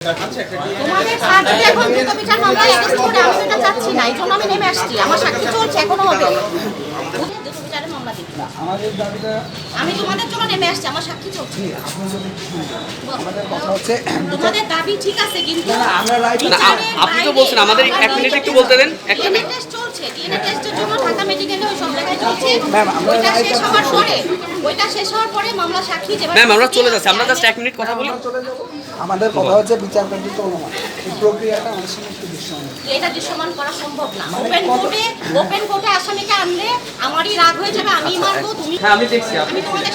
তোমাদের স্যার যদি এখন দ্রুত বিচার মামলায় অ্যারেস্ট করে, আমি তো এটা চাচ্ছি না, এই জন্য আমি নেমে আসছি। আমার সাক্ষী চলছে, এখনো হবে। দ্রুত বিচারে মামলা দিবি। আমি তোমাদের জন্য নেমে আসছি, আমার সাক্ষী চলছে। তোমাদের দাবি ঠিক আছে, কিন্তু আপনি তো বলছেন আমাদের 1 মিনিট একটু বলতে দেন। ডিএনএ টেস্ট চলছে, ডিএনএ টেস্টের জন্য ঢাকা মেডিকেলে ওই সব জায়গায় চলছে। ওইটা শেষ হওয়ার পরে, মামলা সাক্ষী যেভাবে ম্যাম আমরা চলে যাচ্ছি, আমরা জাস্ট 1 মিনিট কথা বলি। আমাদের কথা হচ্ছে বিচার কার্য চলমান, এই প্রক্রিয়াটা আমাদের সামনে একটু দৃশ্যমান। এটা দৃশ্যমান করা সম্ভব না। ওপেন কোর্টে আসামিকে আনলে আমারই রাগ হয়ে যাবে, আমি মারবো, তুমি। হ্যাঁ আমি দেখছি। আমি তোমাদের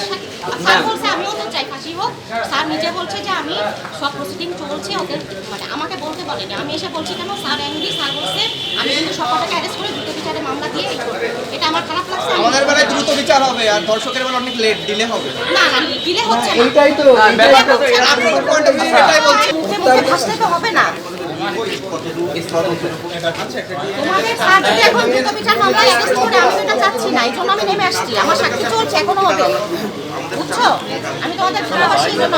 স্যার বলছে আমিও তো চাই ফাঁসি হোক। স্যার নিজে বলছে যে আমি সব প্রসিডিং চলছে, ওদের মানে আমাকে বলতে বলেনি। আমি এসে বলছি কেন স্যার অ্যাংরি, স্যার বলছে আমি কিন্তু সবটাকে অ্যারেস্ট করে দ্রুত বিচারে মামলা দিয়ে এই করব। এটা আমার খারাপ লাগছে। আমাদের বেলায় দ্রুত বিচার হবে আর দর্শকের বেলায় অনেক লেট ডিলে হবে। না না, ডিলে হচ্ছে না। এইটাই তো আপনার পয়েন্ট অফ ভিউ এটাই বলছি। মুখে ভাসলে তো হবে না। তোমাদের স্যার যদি এখন দ্রুত বিচার মামলায় অ্যারেস্ট করে, আমি তো এটা চাচ্ছি না, এই জন্য আমি নেমে আসছি। আমার সাক্ষী চলছে, এখনো হবে। বুঝছো, আমি তোমাদের ভালোবাসি, এই জন্য